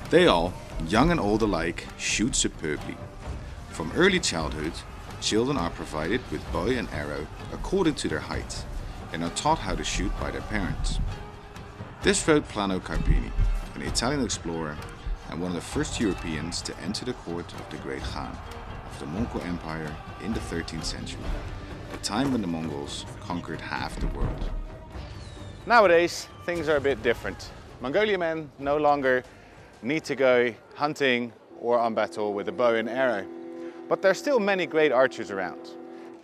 They all, young and old alike, shoot superbly. From early childhood, children are provided with bow and arrow according to their height and are taught how to shoot by their parents. This wrote Plano Carpini, an Italian explorer and one of the first Europeans to enter the court of the great Khan of the Mongol Empire in the 13th century, the time when the Mongols conquered half the world. Nowadays, things are a bit different. Mongolian men no longer need to go hunting or on battle with a bow and arrow. But there are still many great archers around.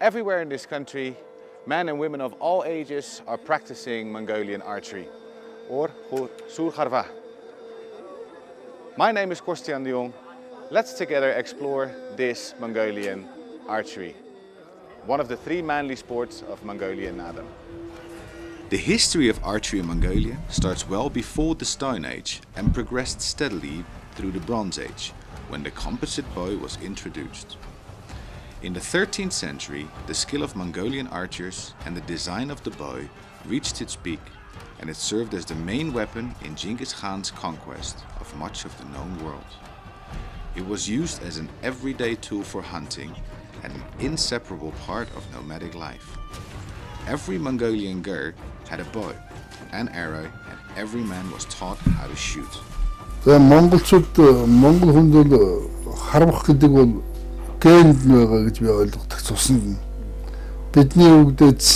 Everywhere in this country, men and women of all ages are practicing Mongolian archery, or Surkharva. My name is Kors De Jong. Let's together explore this Mongolian archery, one of the three manly sports of Mongolian Naadam. The history of archery in Mongolia starts well before the Stone Age and progressed steadily through the Bronze Age, when the composite bow was introduced. In the 13th century, the skill of Mongolian archers and the design of the bow reached its peak, and it served as the main weapon in Genghis Khan's conquest of much of the known world. It was used as an everyday tool for hunting and an inseparable part of nomadic life. Every Mongolian ger had a bow, an arrow, and every man was taught how to shoot. Монголчууд Монгол хүнд бол харвах гэдэг бол генд байгаа гэж би ойлгодог цуснд. Бидний өвгдөөц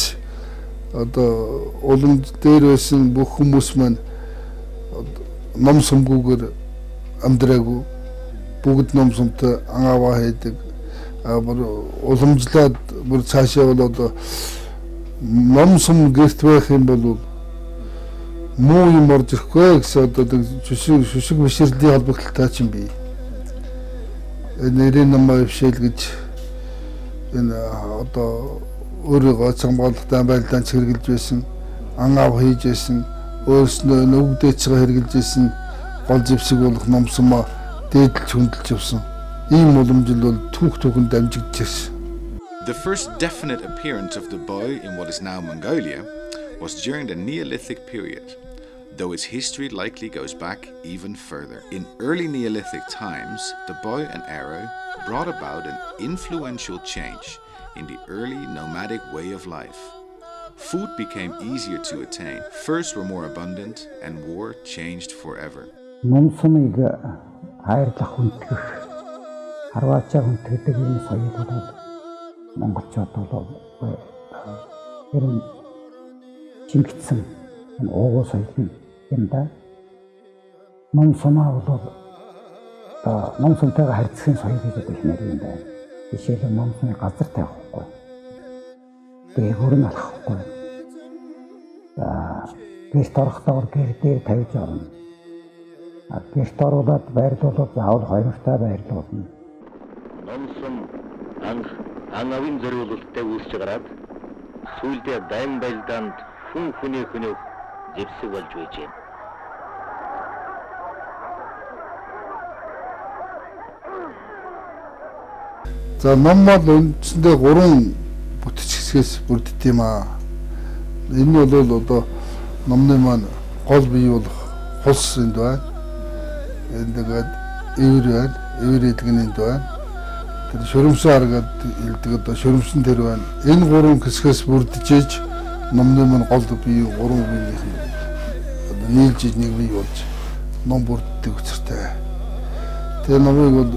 одоо уламж дээр байсан бүх хүмүүс маань ном сумгүйгээр амьдраагүй, бүгд ном сумтай ангааваа хийдэг. Бүр уламжлаад бүр цаашаа бол одоо ном сум гэрт байх юм бол муу юм орж ирэхгүй гэсэн одоо шүшиг биширлийн холбогдолтой ч юм би. Нэрийн намаа өвшөөл гэж энэ одоо өөрийгөө цамгаалалтаа байлдаан хэрэгжилж байсан, ангаав хийж байсан, өөрснөө нүгдээцгээ хэрэгжилж байсан гол зэвсэг болох номсомоо дээдлж хөндлөж явсан. Ийм уламжил бол түүхэнд дамжигдж байсан. The first definite appearance of the bow in what is now Mongolia was during the Neolithic period, though its history likely goes back even further. In early Neolithic times, the bow and arrow brought about an influential change in the early nomadic way of life. Food became easier to attain, furs were more abundant, and war changed forever. Номсомыг хайрлах хүндэтгэх, харваачаа хүндэтдэг энэ соёл бол монголчууд бол ерөн чингдсэн энэ уугуул соёл юм да. Номсомаа бол номсомтойгоо харьцсан соёл гэж хэлмээр юм байна. Жишээлбэл номсны газар тавихгүй. Дээгүүр нь алхахгүй. Гэрт орохдоо гэр дээр тавьж орно. Гэрт ороод байрлуулаад заавал хоёртой байрлуулна. Номсон ангавын зориулалттай үүсч гараад сүүлдээ дайм байлдаанд хүн хүнийх зэвсэг болж байжээ. За ном бол үндсэндээ 3 бүтц хэсгээс бүрддэг юм аа. Энэ бол одоо номны маань гол бий болох хулс энд байна. Энд тэгээд эвэр байна. Эвэр эдгэн энд байна. Тэр шөрөмсөн аргаад хэлдэг одоо шөрөмсөн тэр байна. Энэ 3 хэсгээс бүрдэж номны маань гол бий 3 биеийнх нь одоо нийлж нэг бий болж ном бүрддэг учиртай. Тэр номыг бол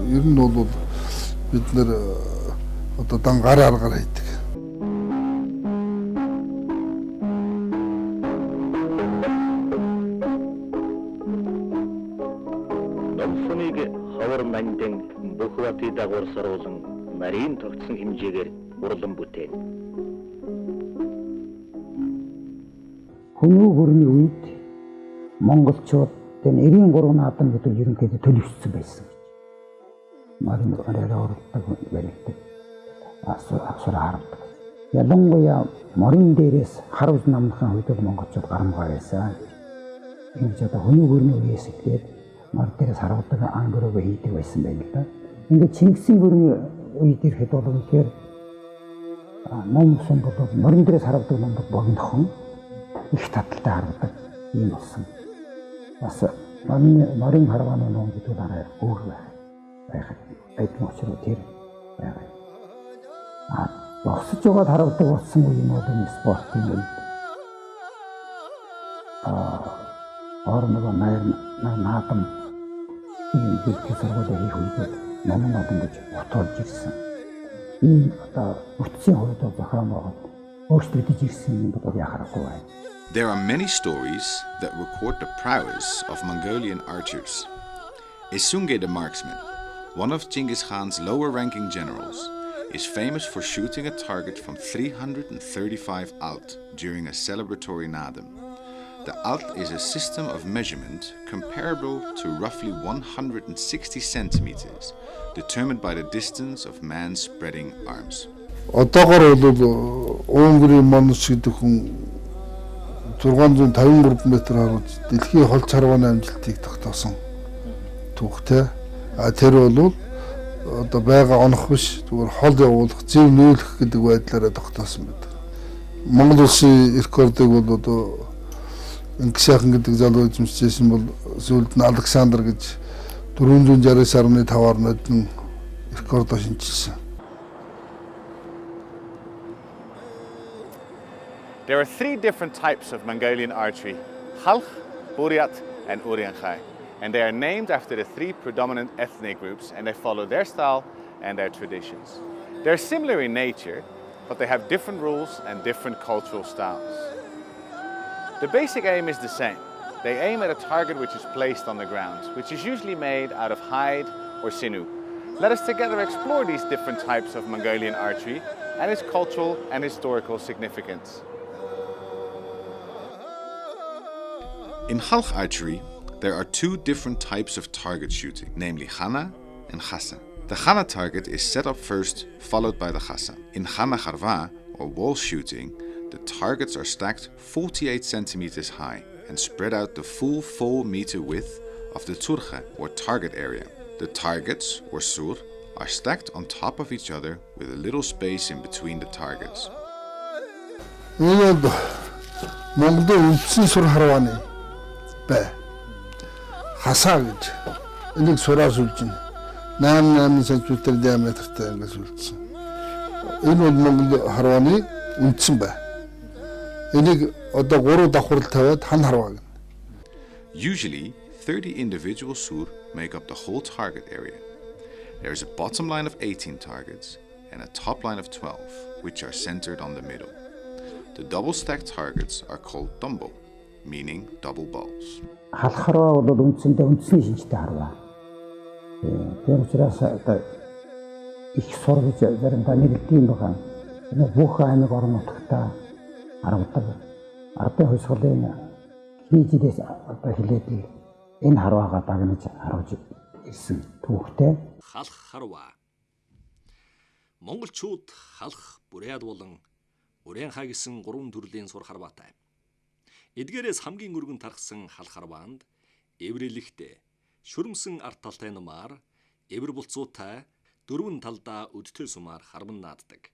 ер нь бол бид нэр одоо дангаар аргаар хийдэг. Номсомыг хавар мандин бүхвати дагвар саруулан нарийн тогтсон хэмжээгээр урлан бүтээн. Хүмүүн хөрний үед монголчууд энэ 93 наадам гэдэг ерөнхийдөө төлөвшсөн байсан. Марин гараараа оролдог баригддаг. Асуур харамдаг. Ялангуяа морин дээрээс харуулж намхан үед монголчууд гарамгаа байсан. Энэ ч одоо хүний хөрний үеэс эхлээд мор дээрээс харуулдаг ангөрөөгөө хийдэг байсан байна л да. Ингээд Чингисийн хөрний үед ирэхэд бол үнэхээр номсон бол морин дээрээс харуулдаг номд богинохон их таталтай харуулдаг юм болсон. Бас Морин харваны ном гэдэг дараа өөр байх. Эдгээр учраас тэр байгаа. Босож байгаа харагдаг болсон юм бол энэ спортын үед орноо наадам ийм сургуулийн хийх үед номон наадам гэж ботолж ирсэн. Энэ одоо уртсын хувьд зохион байгуулалт өөрчлөгдөж ирсэн юм бол яхахгүй байна. There are many stories that record the prowess of Mongolian archers. Isunge the marksman, one of Genghis Khan's lower-ranking generals, is famous for shooting a target from 335 alt during a celebratory Naadam. The alt is a system of measurement comparable to roughly 160 centimeters, determined by the distance of man spreading arms. Одоогоор бол Унгарын манус гэдэг хүн 653 м харууд дэлхийн хол царвааны амжилтыг тогтоосон түүхтэй. Тэр бол одоо байгаа онох биш, зүгээр хол явуулах, зөв нүүлэх гэдэг байдлаараа тогтоосон байдаг. Монгол улсын рекордыг бол одоо Ингсайхан гэдэг залуу эзэмшижсэн бол сүүлд нь Александр гэж 469.5-аар нодон рекордоо шинжилсэн. There are three different types of Mongolian archery: Khalkh, Buryat, and Uryankhai. And they are named after the three predominant ethnic groups, and they follow their style and their traditions. They're similar in nature, but they have different rules and different cultural styles. The basic aim is the same. They aim at a target which is placed on the ground, which is usually made out of hide or sinew. Let us together explore these different types of Mongolian archery and its cultural and historical significance. In Khalkh archery, there are two different types of target shooting, namely Khana and Khasa. The Khana target is set up first, followed by the Khasa. In Khana Kharva, or wall shooting, the targets are stacked 48 centimeters high and spread out the full 4-meter width of the Turkha, or target area. The targets, or sur, are stacked on top of each other with a little space in between the targets. Хасаа гэж энийг сураар сүлж байна. 8 см диаметртай ингээд сүлжсэн. Энэ бол Монгол харваны үндсэн бай. Энийг одоо 3 давхрал тавиад хан харваа гэнэ. Usually, 30 individual sur make up the whole target area. There is a bottom line of 18 targets and a top line of 12, which are centered on the middle. The double-stacked targets are called dumbo, meaning double balls. Халахараа бол үндсэндээ үндсний шинжтэй харваа. Тэр учраас одоо их сур гэж заримдаа нэгддэг юм байна. Энэ бүх аймаг орон нутгатаа харагдаг. Ардын хувьсгалын хийжлээс одоо хилээд энэ харваагаа дагнаж харуулж ирсэн түүхтэй. Халах харваа. Монголчууд халах, буряд болон Урянхай гэсэн 3 төрлийн сур харваатай. Эдгээрээс хамгийн өргөн тархсан халах харваанд эврэлэгтэй, шүрмсэн арт талтай нумаар, эвэр булцуутай, 4 талдаа өдтэй сумаар харман нааддаг.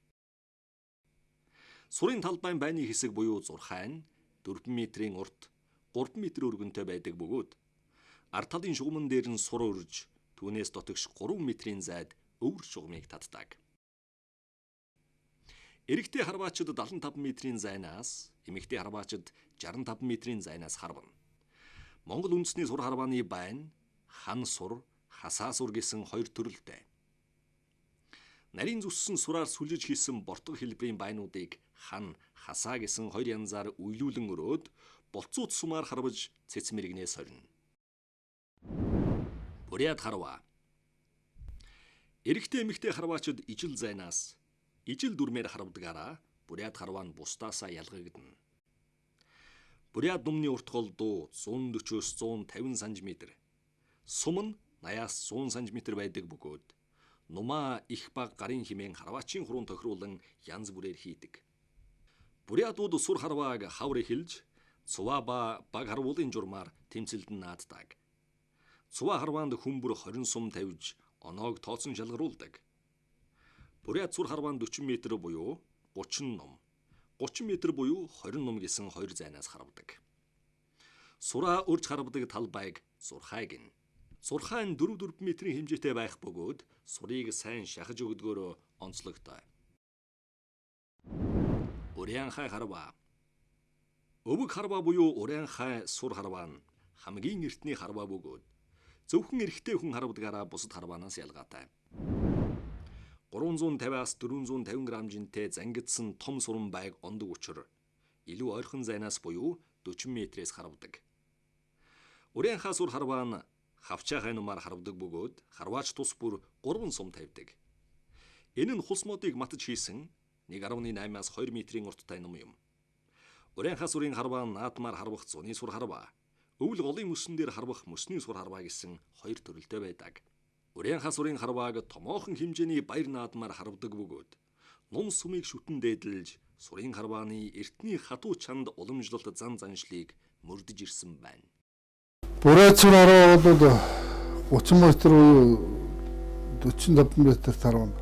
Сурын талбайн байны хэсэг буюу зурхай нь 4 метрийн урт, 3 метр өргөнтэй байдаг бөгөөд арт талын шугамн дээр нь сур өрж, түүнээс дотогш 3 метрийн зайд өвөр шугамыг татдаг. Эрэгтэй харваачид 75 метрийн зайнаас, эмэгтэй харваачид 65 метрийн зайнаас харвана. Монгол үндэсний сур харвааны байн хан сур, хасаа сур гэсэн 2 төрөлтэй. Нарийн зүссэн сураар сүлжиж хийсэн бортог хэлбэрийн байнуудыг хан, хасаа гэсэн 2 янзаар уйлуулан өрөөд болцууд сумаар харваж цэц мэрэгнээ сорino. Буряд харваа. Эрэгтэй эмэгтэй харваачид ижил зайнаас ижил дүрмээр харвдагаараа буряд харваа нь бусдаасаа ялгагдана. Буряд думны уртгол дуу 140-өөс 150 см, сум нь 80-аас 100 см байдаг бөгөөд нумаа их баг гарын химэн харваачийн хуруунд тохируулан янз бүрээр хийдэг. Бурядууд сур харвааг хавар эхэлж, цуваа ба баг харвуулын журмаар тэмцэлдэн нааддаг. Цуваа харваанд хүмбэр 20 сум тавьж оноог тооцон шалгаруулдаг. Буряд сур харваанд 40 м буюу 30 ном, 30 м буюу 20 ном гэсэн 2 зайнаас харвдаг. Сураа өрж харвдаг талбайг сурхай гин. Сурхай нь 4 метрийн хэмжээтэй байх бөгөөд сурыг сайн шахаж өгдгөөрөө онцлогтой. Урян хай харва. Өвөг харва буюу урян хай сур харва нь хамгийн эртний харва бөгөөд зөвхөн эрэгтэй хүн харвдгаараа бусад харванаас ялгаатай. 350-аас 450 грамжинтэй зангидсан том суран байг ондог учир илүү ойрхон зайнаас буюу 40 метрээс харвдаг. Урян хай сур харва нь хавчаа ханумаар харвдаг бөгөөд харваач тус бүр 3 сум тавьдаг. Энэ нь хулс модыг матж хийсэн 1.8-аас 2 метрийн урттай ном юм. Урян хай сурын харваа наадмаар харвах зуны сур харваа, өвөл голын мөсөн дээр харвах мөсний сур харваа гэсэн хоёр төрөлтэй байдаг. Урян хай сурын харвааг томоохон хэмжээний баяр наадмаар харвдаг бөгөөд ном сумыг шүтэн дээдэлж сурын харвааны эртний хатуу чанд уламжлалт зан заншлыг мөрдөж ирсэн байна. Бурайц сур харваа бол 30 метр буюу 45 метр тарвана.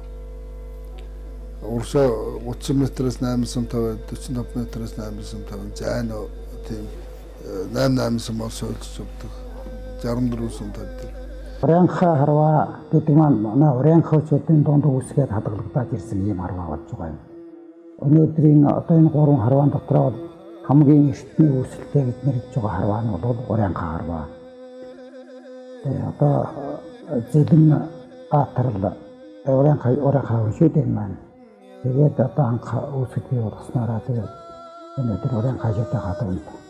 Уршаа 30 метрээс 8 сум тавиад 45 метрээс 8 сум тавиад зайн тийм 8 сум олсоолж өгдөг. 64 сум тавьдаг. Урян хай харва гэдэг маань урян хайчдын дунд үсгээд хадгалагдаад ирсэн ийм харва болж байгаа юм. Өнөөдрийн одоо энэ 3 харваан дотроо хамгийн эртний үүсэлтэй гэж нэрлэж байгаа харва нь бол урян хай харва. Одоо зэдэн атарл урян хай шүдэн маань тэгээд одоо анх үүсэлт бий болснараа тэгээд өнөөдөр урян хайчтай хадгалагдав.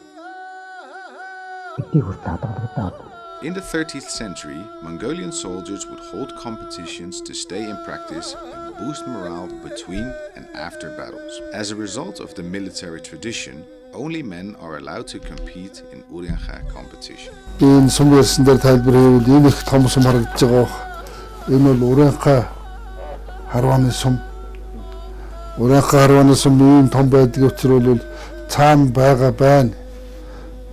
Бидний хүртэл хадгалагдаад. In the 13th century, Mongolian soldiers would hold competitions to stay in practice and boost morale between and after battles. As a result of the military tradition, only men are allowed to compete in Урян хай competition. Энэ сум ярьсан дээр тайлбар хийвэл энэ их том сум харагдаж байгаа. Энэ бол урян хай харвааны сум. Урян хай харвааны сум ийм том байдаг учраас бол цаана байгаа байна.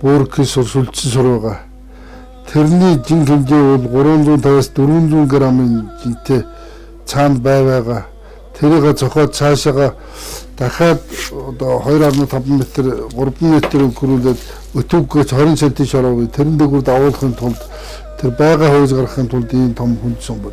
Бүркийн сур сүлжсэн сур байгаа. Тэрний жин хэмжээ бол 350-аас 400 грамын жинтэй цаана байгаа. Тэрийг зохиод цаашаага дахиад одоо 2.5 метр 3 метрээр хөрвүүлээд өтөвгөөч 20 см шороо тэрэн дээгүүр давуулахын тулд тэр байгаа хөөж гаргахын тулд ийм том хүнсэн бод.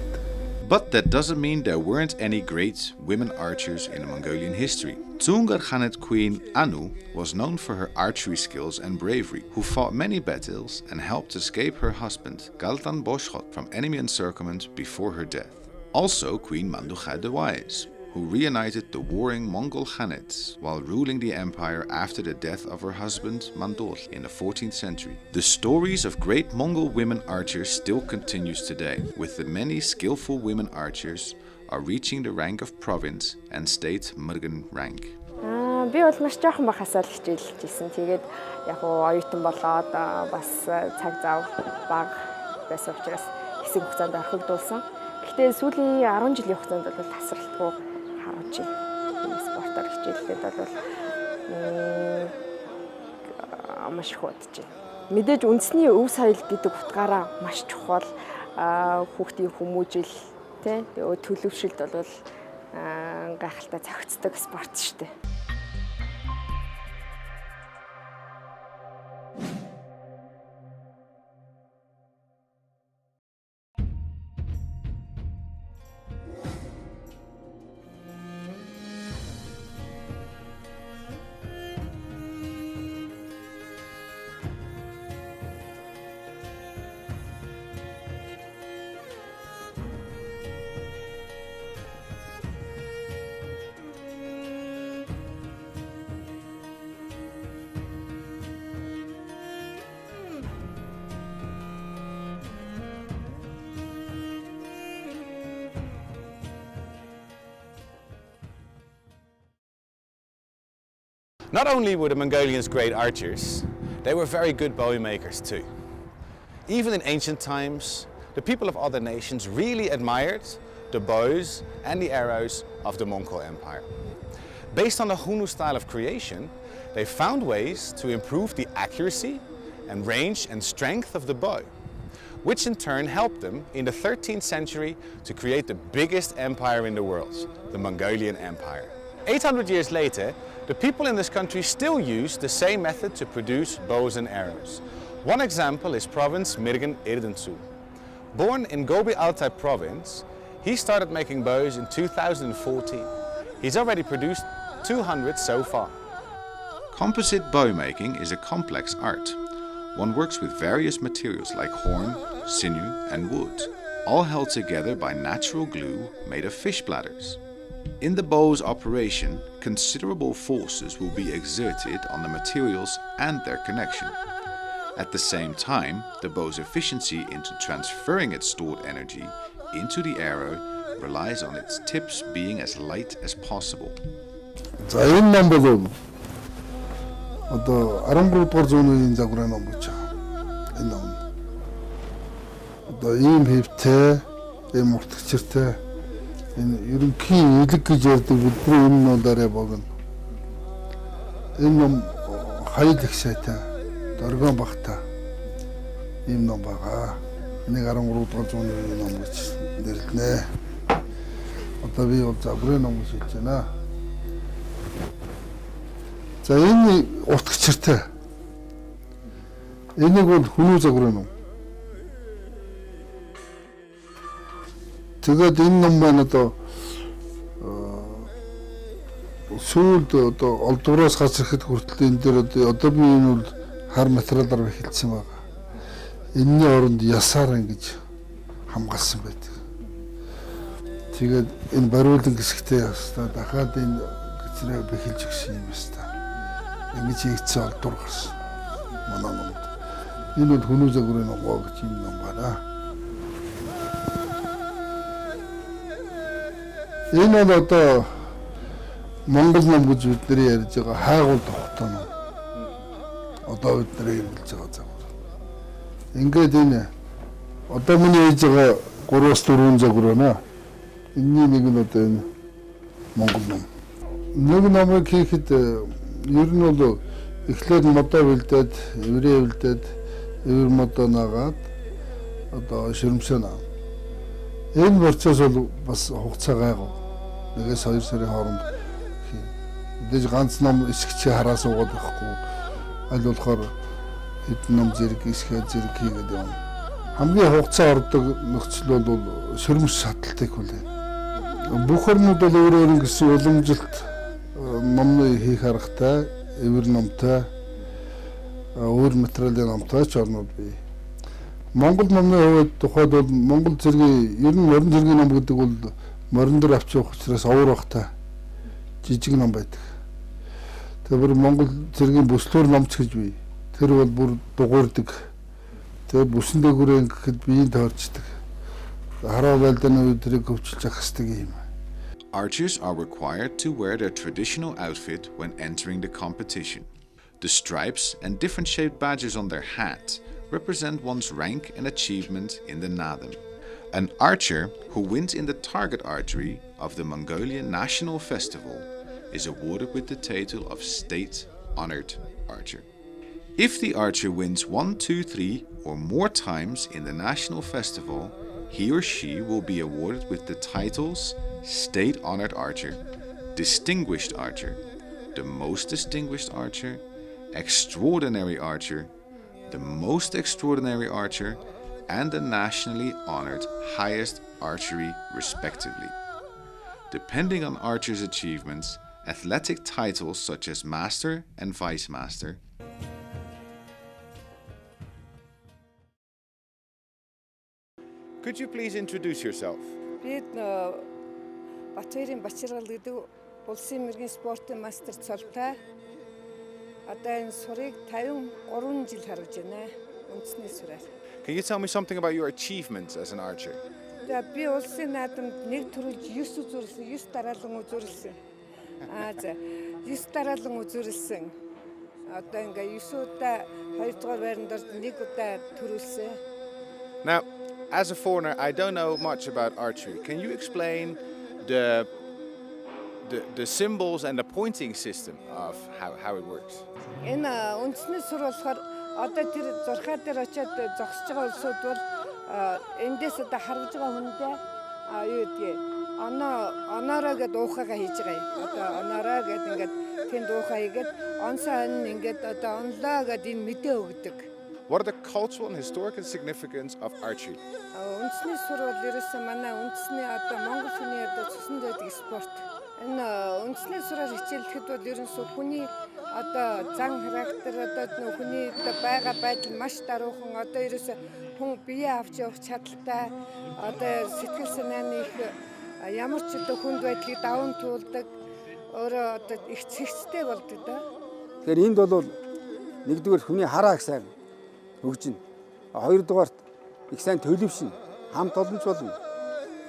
But that doesn't mean there weren't any great women archers in Mongolian history. Dzungar Khanate Queen Anu was known for her archery skills and bravery, who fought many battles and helped escape her husband, Galtan Boshkhot, from enemy encirclement before her death. Also Queen Mandukhai the Wise, who reunited the warring Mongol Khanates while ruling the empire after the death of her husband Mandol in the 14th century. The stories of great Mongol women archers still continues today, with the many skillful women archers are reaching the rank of province and state Murgan rank. Би бол маш жоохон бахаас л хичээлж ирсэн. Тэгээд яг оюутан болоод бас цаг зав бага байсан учраас хэсэг хугацаанд орхигдуулсан. Гэхдээ сүүлийн 10 жилийн хугацаанд бол тасралтгүй харуулж байна. Спортоор хичээллээд бол маш их удаж байна. Мэдээж үндэсний өв соёл гэдэг утгаараа маш чухал хүүхдийн хүмүүжил тий төлөвшөлт бол гайхалтай цогцдог спорт шүү дээ. Not only were the Mongolians great archers, they were very good bow makers too. Even in ancient times, the people of other nations really admired the bows and the arrows of the Mongol Empire. Based on the Hunu style of creation, they found ways to improve the accuracy and range and strength of the bow, which in turn helped them in the 13th century to create the biggest empire in the world, the Mongolian Empire. 800 years later, the people in this country still use the same method to produce bows and arrows. One example is province Mirgen Erdensu. Born in Gobi Altai province, he started making bows in 2014. He's already produced 200 so far. Composite bow making is a complex art. One works with various materials like horn, sinew and wood, all held together by natural glue made of fish bladders. In the bow's operation, considerable forces will be exerted on the materials and their connection. At the same time, the bow's efficiency into transferring its stored energy into the arrow relies on its tips being as light as possible. 자, 이 넘버도 아름부터 주는 인자구나 넘버죠. 이 넘. ийм хэвтэй, ийм уртгчиртэй энэ ерөнхий илэг гэж ярьдаг бидний энэ нуудаараа богино. Энэ ном хаял их сайтай, дөргөн багтаа ийм ном байгаа. Энийг 13 дугаар зууны ном гэж нэрлэнэ. Одоо би бол загварын ном гэж хэлж байна. За энэ уртгчиртэй. Энийг бол хүнүү загварын ном. Тэгээд энэ ном маань одоо сүүлд одоо олдвороос гарч ирэхэд хүртэл энэ дээр одоо би энэ бол хар материалаар эхэлсэн байгаа. Энэний оронд ясаар ингэж хамгаалсан байдаг. Тэгээд энэ бариулан гисгтэй ястаа дахиад энэ гисрээ бэхэлж өгсөн юм ястаа. Ингэж хийгдсэн олдвор гарсан. Манай номд. Энэ бол хүнүү загварын ном гэж юм ном байна. Энэ бол одоо Монгол ном гэж бидний ярьж байгаа хайгуул тогтоо ном. Одоо бидний хэлж байгаа загвар. Ингээд энэ одоо миний хийж байгаа 3-4 загвар байна. Энэний нэг нь одоо энэ Монгол ном. Нэг номыг хийхэд ер нь бол эхлээд модоо бэлдээд, эврээ бэлдээд, эвэр модоо наагаад одоо ширмсээ наа. Энэ процесс бол бас хугацаа гайгүй. Нэгээс 2 сарын хооронд хийн. Мэдээж ганц ном эсгчээ хараа суугаад байхгүй. Аль болохоор хэдэн ном зэрэг эсгээ зэрэг хийгээд явна. Хамгийн хугацаа ордог нөхцөл бол ширмс шаталтыг хүлээн. Бүх орнууд бол өөр гэсэн уламжилт номны хийх аргатай, эвэр номтой, өөр материалын номтой ч орнууд бий. Монгол номны хувьд тухайд бол Монгол зэргийн ер нь морин зэргийн ном гэдэг бол морин дээр авч явах учраас овор багтай жижиг ном байдаг. Тэгэхээр Монгол зэргийн бүслүүр номч гэж бий. Тэр бол бүр дугуйрдаг. Тэгээ бүсэн дээгүүрээ гэхэд биеийн тойрчдаг. Хараа байлдааны үед тэрийг хөвчилж ах хэвчдэг юм. Archers are required to wear their traditional outfit when entering the competition. The stripes and different shaped badges on their hat represent one's rank and achievement in the Naadam. An archer who wins in the target archery of the Mongolian National Festival is awarded with the title of State Honored Archer. If the archer wins 1, 2, 3 or more times in the National Festival, he or she will be awarded with the titles State Honored Archer, Distinguished Archer, the Most Distinguished Archer, Extraordinary Archer, the Most Extraordinary Archer, and the Nationally Honored Highest Archery, respectively. Depending on archers' achievements, athletic titles such as Master and Vice Master. Could you please introduce yourself? Бид Батэрийн бачиргал гэдэг улсын мэргийн спортын мастер цолтой. Одоо энэ сурыг 53 жил харж байна. Үндэсний сураар. Can you tell me something about your achievements as an archer? Би улсын наадамд нэг төрөлж 9 үзүүлсэн, 9 дараалан үзүүлсэн. За 9 дараалан үзүүлсэн. Одоо ингээ 9 удаа 2 дугаар байранд орж 1 удаа төрүүлсэн. Now, as a foreigner, I don't know much about archery. Can you explain the symbols and the pointing system of how it works? Энэ үндэсний сур болохоор одоо тэр зурхаа дээр очиод зогсож байгаа улсууд бол эндээс одоо харж байгаа хүндээ юу гэдгийг оноороо гэд уухагаа хийж байгаа юм. Одоо оноороо гэд ингээд тэнд уухаа хийгээд онсоо ань ингээд одоо онлоо гэд энэ мэдээ өгдөг. What are the cultural and historical significance of archery. Үндэсний сур бол ерөөсөө манай үндэсний одоо Монгол хүний одоо цусан дэдэг спорт. Энэ үндэсний сураар хичээлэхэд бол ерөөсөө хүний одоо зан характер одоо хүний одоо байгаа байдал маш даруухан одоо ерөөсөө хүн бие авч явах чадaltaй одоо сэтгэл санааны их ямар ч одоо хүнд байдлыг даван туулдаг өөрөө одоо их цэгцтэй болдог да. Тэгэхээр энд бол нэгдүгээр хүний хараа их сайн хөгжинэ. Хоёрдугаарт их сайн төлөвшнө. Хамт олонч болно.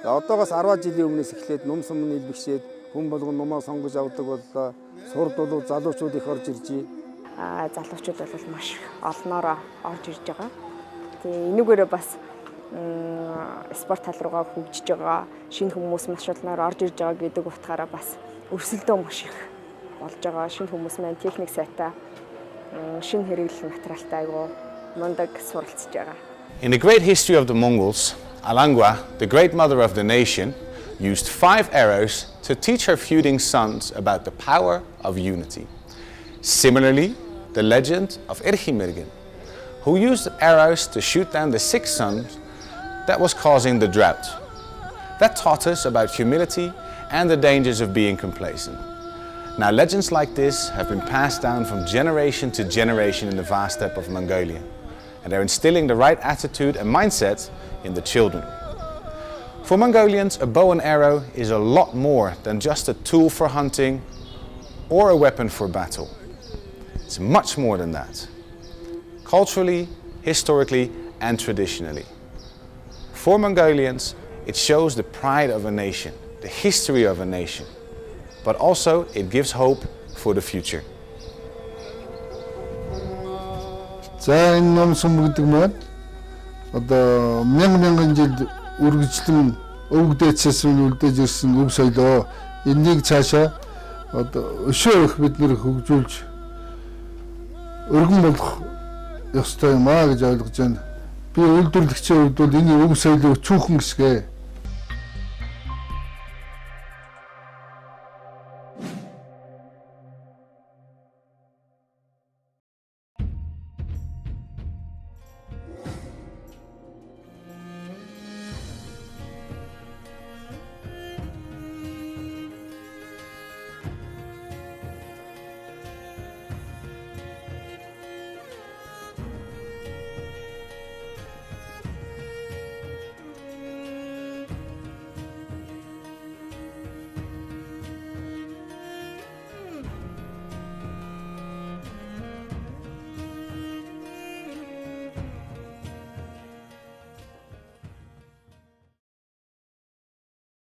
Одоогоос 10 жилийн өмнөөс эхлээд нум сум нийлбэгшээд хүн болгон нумаа сонгож авдаг боллоо. Сурд болоо залуучууд их орж ирж байна. Залуучууд бол маш олноороо орж ирж байгаа. Тэгээ энүүгээрээ бас спорт тал руугаа хөгжиж байгаа шинэ хүмүүс маш олноор орж ирж байгаа гэдэг утгаараа бас өрсөлдөө маш их болж байгаа. Шинэ хүмүүс маань техник сайтай шинэ хэрэглэл материалтай айгуу мундаг суралцж байгаа. In the great history of the Mongols, Alangua, the great mother of the nation, used 5 arrows to teach her feuding sons about the power of unity. Similarly, the legend of Irhimirgin, who used arrows to shoot down the 6 sons that was causing the drought. That taught us about humility and the dangers of being complacent. Now, legends like this have been passed down from generation to generation in the vast steppe of Mongolia, and they're instilling the right attitude and mindset in the children. For Mongolians, a bow and arrow is a lot more than just a tool for hunting or a weapon for battle. It's much more than that. Culturally, historically, and traditionally. For Mongolians, it shows the pride of a nation, the history of a nation, but also it gives hope for the future. За энэ ном сум гэдэг маань одоо мянган жил үргэлжлэн өвгдөөцсөн үлдээж ирсэн өв соёлоо энийг цаашаа одоо өшөөх бид нэр хөгжүүлж өргөн болох ёстой юм аа гэж ойлгож байна. Би үйлдвэрлэгчийн хувьд бол энэ өв соёлыг өчүүхэн гэсгээ